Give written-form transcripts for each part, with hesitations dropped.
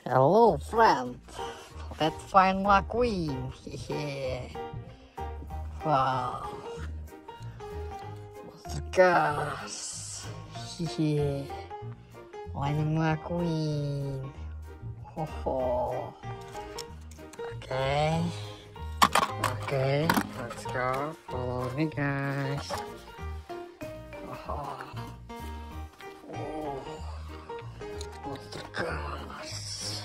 Hello, friend. Let's find my queen. Yeah. Wow. Monster cars. Yeah. Finding my queen. Ho ho. Okay. Okay. Let's go. Follow me, guys. Oh. Monster cars.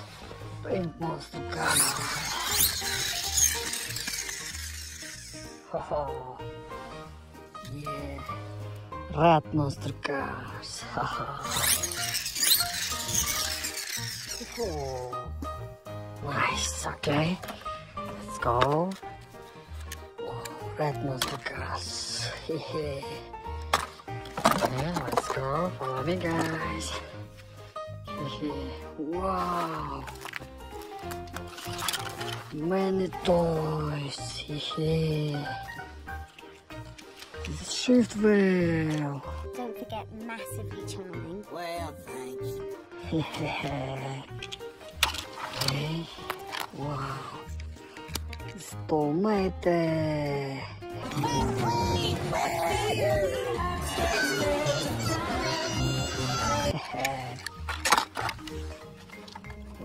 Big monster cars. Oh, yeah. Rat monster cars. Oh, nice. Okay. Let's go. Rat monster cars. Yeah. Let's go. Follow me, guys. Wow, many toys. Shift wheel. Don't forget massively charming. Well, thanks. Okay. Wow, Stomate.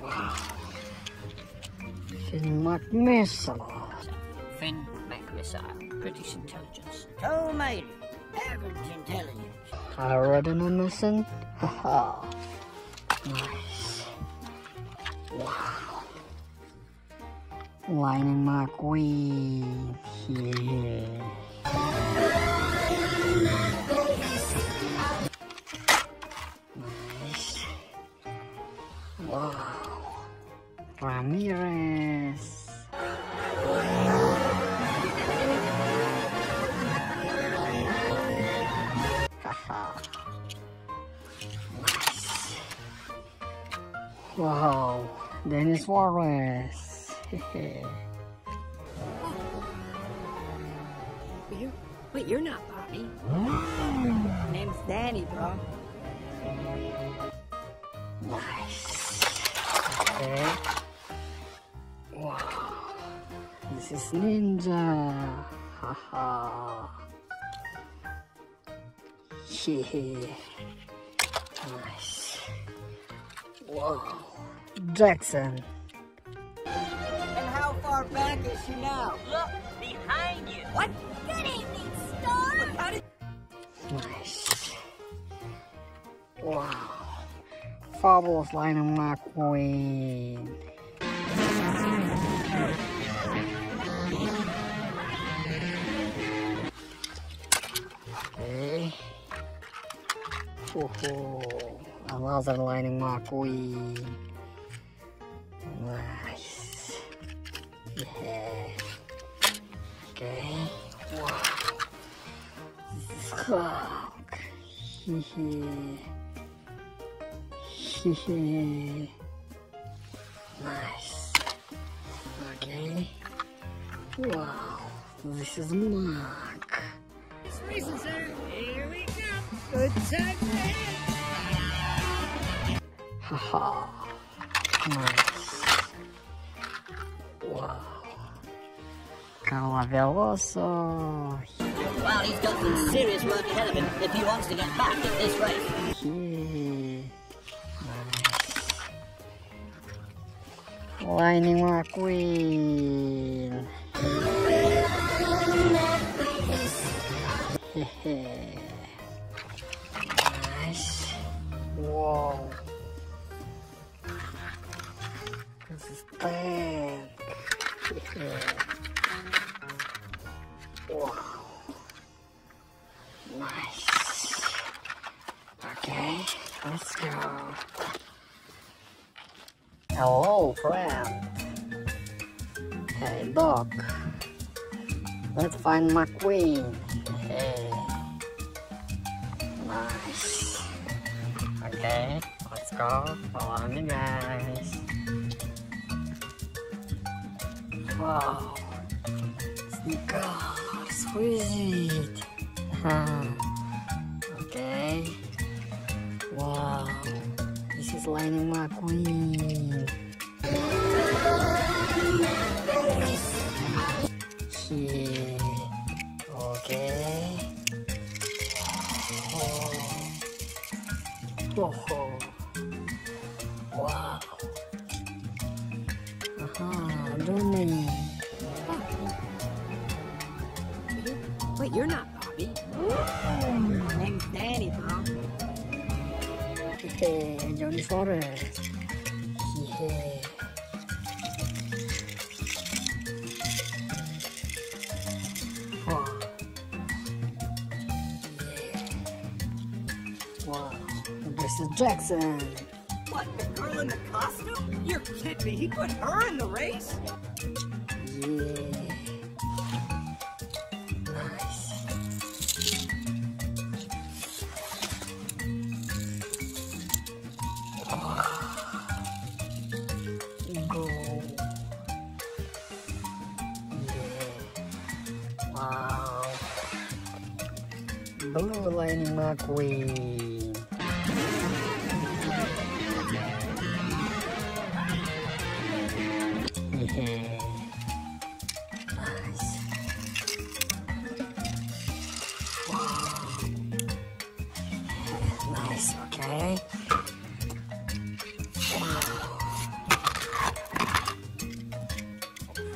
Wow. McMissile. Finn McMissile. British intelligence. Homemade. Average intelligence. Already missing? Haha. Nice. Wow. Lightning McQueen. Yeah. Nice. Wow. Ramirez. Haha. Nice. Wow. Dennis Suarez. Wait, you're not Bobby. Name's Danny, bro. Nice. Okay. Wow. This is Ninja. Haha. Yeah. Nice. Wow. Jackson. And how far back is she now? Look behind you. What? Good evening, Star. Nice. Wow. Fabulous Lightning McQueen. Okay. Oh, another Lightning McQueen. Nice. Yeah. Okay. Wow. This is Hulk. Nice. Okay. Wow. This is Mark. Listen, sir. Here we go. Good time. Haha. Nice. Wow. Calaveloso. Well, he's got some serious work ahead of him if he wants to get back at this race. Yeah. Nice. Lightning McQueen. Nice. Whoa. This is bad. Wow. Nice. Okay, let's go. Hello, friend. Hey, dog. Let's find my queen. Hey. Nice. Okay, let's go. Follow me, guys. Wow. Sneakers. Who is it? Okay. Wow. This is Lightning McQueen. you're not Bobby. Name's Danny, bro. Hey, Johnny Forrest. Yeah. Wow. Yeah. Wow. This is Jackson. What, the girl in the costume? You're kidding me. He put her in the race? Yeah. Nice. Go. Yeah. Wow. Blue Lightning McQueen. Yeah. Nice. Wow. Nice, okay. Wow.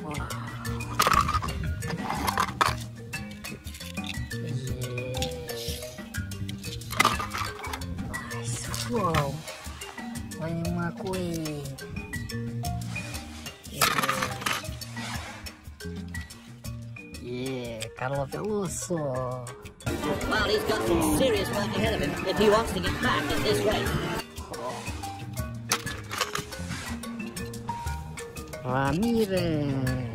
Wow. Yeah. Nice. Wow. Lightning McQueen. Yeah, Carlo Veloso. Well, he's got some serious work ahead of him if he wants to get back in this race. Ramirez.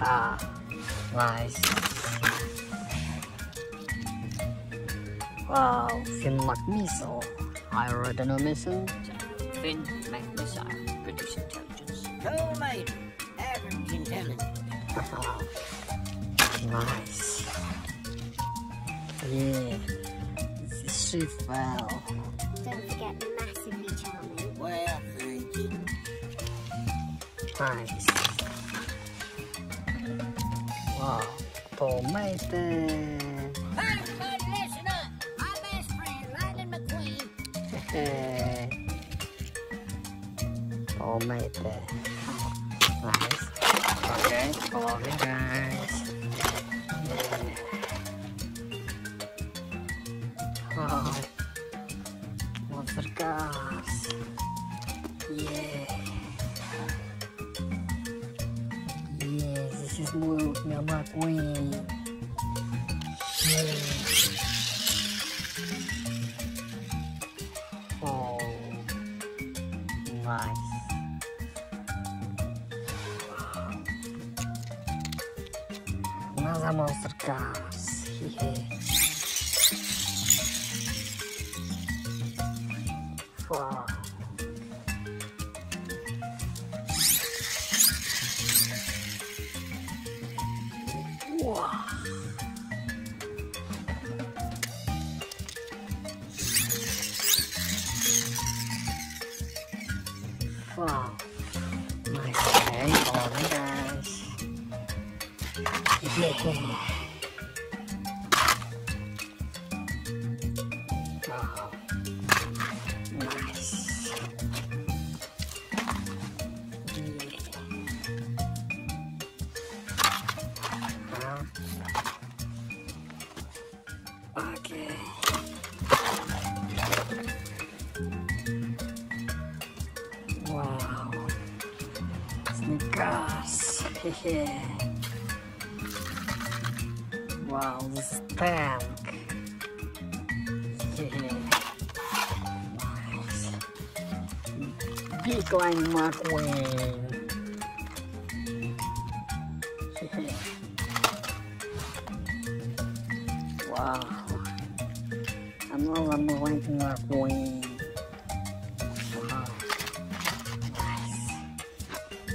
Ah, nice. Wow, McMissile. Aerodynamism. McMissile, British intelligence. Co-mate, average intelligence. Nice. Yeah. This shift well. Don't forget massively charming. Well, thank you. Nice. Wow. Tomato. Everybody listen up. My best friend, Lightning McQueen. Tomato. Nice. Okay. Follow me, guys. Wow. Monster cars. Yeah. Yes, this is my McQueen. Yeah. Oh, nice. Another monster cars. Yeah. Wow. Wow. Wow. Nice. Okay, follow me, guys. Yeah. Wow. Nice. Okay. Wow. Sneakers. Yeah. Wow, this is tank. Yeah. Nice. Big line McQueen. Yeah. Wow. Another line McQueen. Wow. Nice.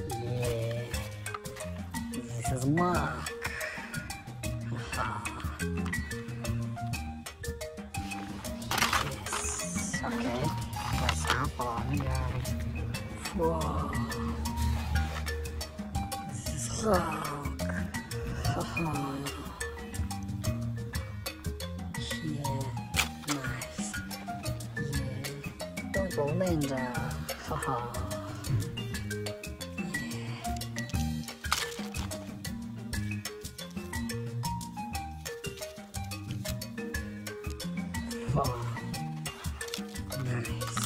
Yeah. This is Mark. Yes. Okay. Let's now follow me, guys. Whoa. This is Hulk. Yeah. Nice. Yeah. Don't go ninja. Wow. Nice.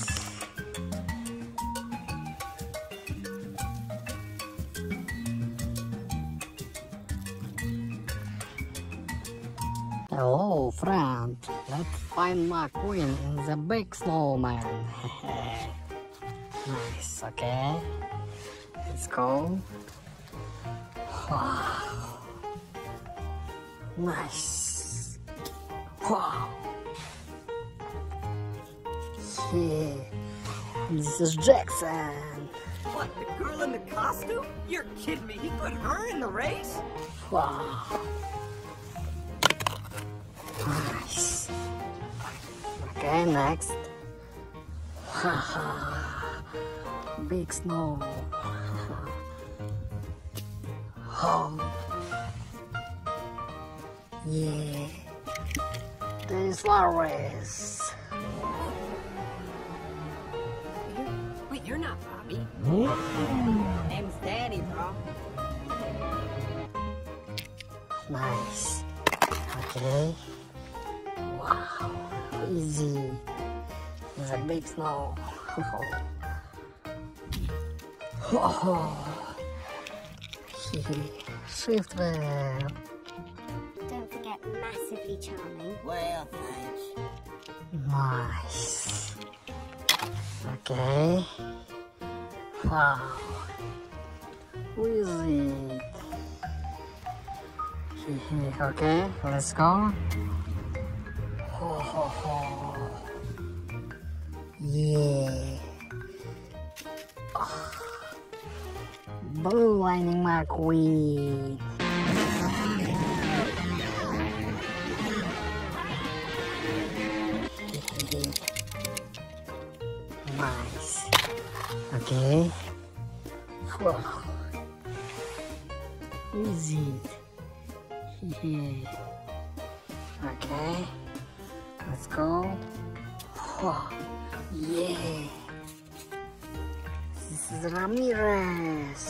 Hello, friend. Let's find McQueen in the big snowman. Nice, okay. Let's go. Wow. Nice. Wow. Yeah. This is Jackson. What, the girl in the costume? You're kidding me. He put her in the race? Wow. Nice. Okay, next. Haha. Big snow. Oh. Yeah. There's flowers. Wait, you're not Bobby. Name's Danny, bro. Nice. Okay. Wow. Easy. There's a big snow. Shift wheel. Don't forget massively charming. Well, thanks. Nice. Okay. Wow. Who is it? Okay, let's go. Yeah. Blue Lightning McQueen. Nice. Okay. Wow. Who is it? Okay. Let's go. Wow. Yeah. This is Ramirez.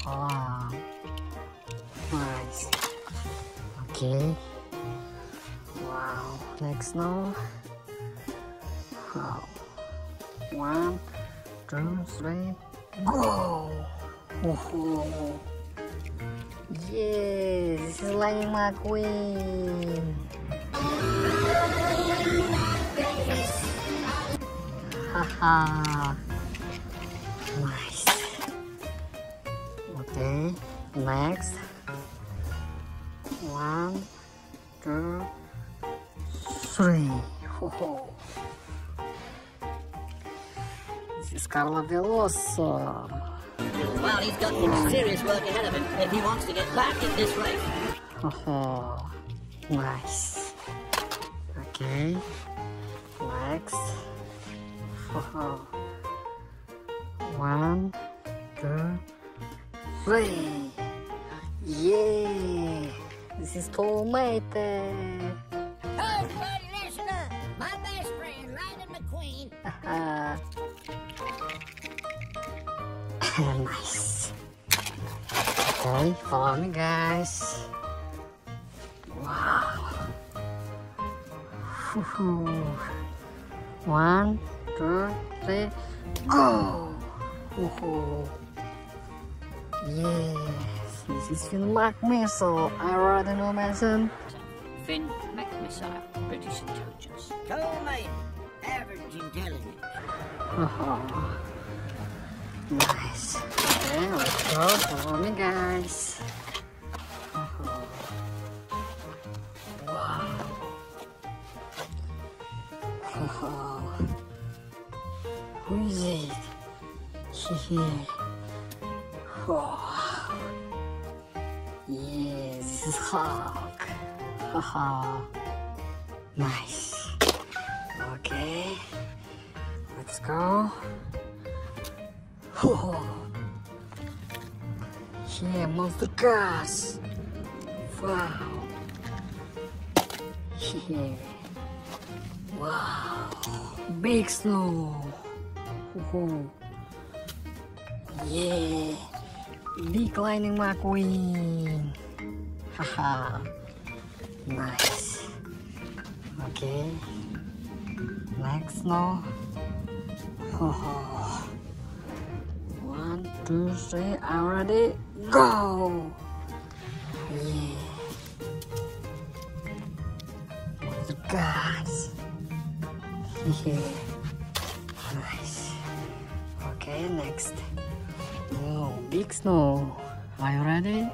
Wow. Nice. Okay. Wow. Next now. Wow. 1, 2, 3, go! Oh. Yeah, this is Lightning McQueen. Haha. Nice. Okay, next. 1, 2, 3. Oh. This is Carla Veloso. Well, he's got some serious work ahead of him if he wants to get back in this race. Oh, nice. Okay, next. Oh. 1, 2, 3. Yeah, this is Tomato. Everybody listen up. My best friend, Lightning McQueen. Nice. Okay, follow me, guys. Wow. 1, 2, 3, go! Yes, this is McMissile. I already know, Mason. Finn McMissile, British intelligence. Go, mate. Average intelligence. Nice. Okay, let's go. Follow me, guys. Wow. Who is it? Oh. Yes, this is Hulk. Nice. Okay. Let's go. Yeah, monster cars. Wow. Yeah. Wow. Big snow. Yeah. Big Lightning McQueen. Haha. Nice. Okay. Next no. Oh. 1, 2, 3. I'm ready. Go. Yeah. The guys. Yeah. Nice. Okay, next. Oh, big snow. Are you ready?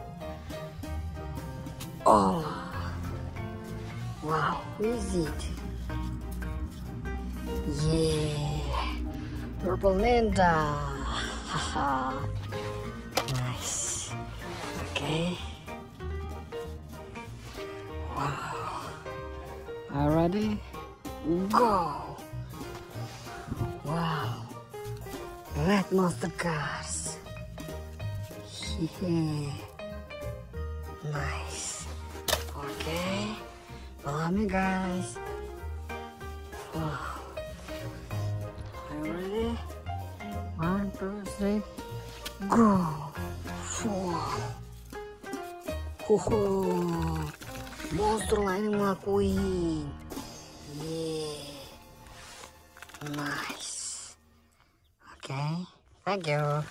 Oh. Wow, who is it? Yeah. Purple Ninja. Haha. Nice. Okay. Wow. Are you ready? Go. Wow. Red Monster Cars. Yeah. Nice. Okay. Follow me, guys. Wow. Are you ready? 1, 2, 3. Go. Wow. Ho. Monster Lightning McQueen. Yeah. Nice. Okay. Thank you.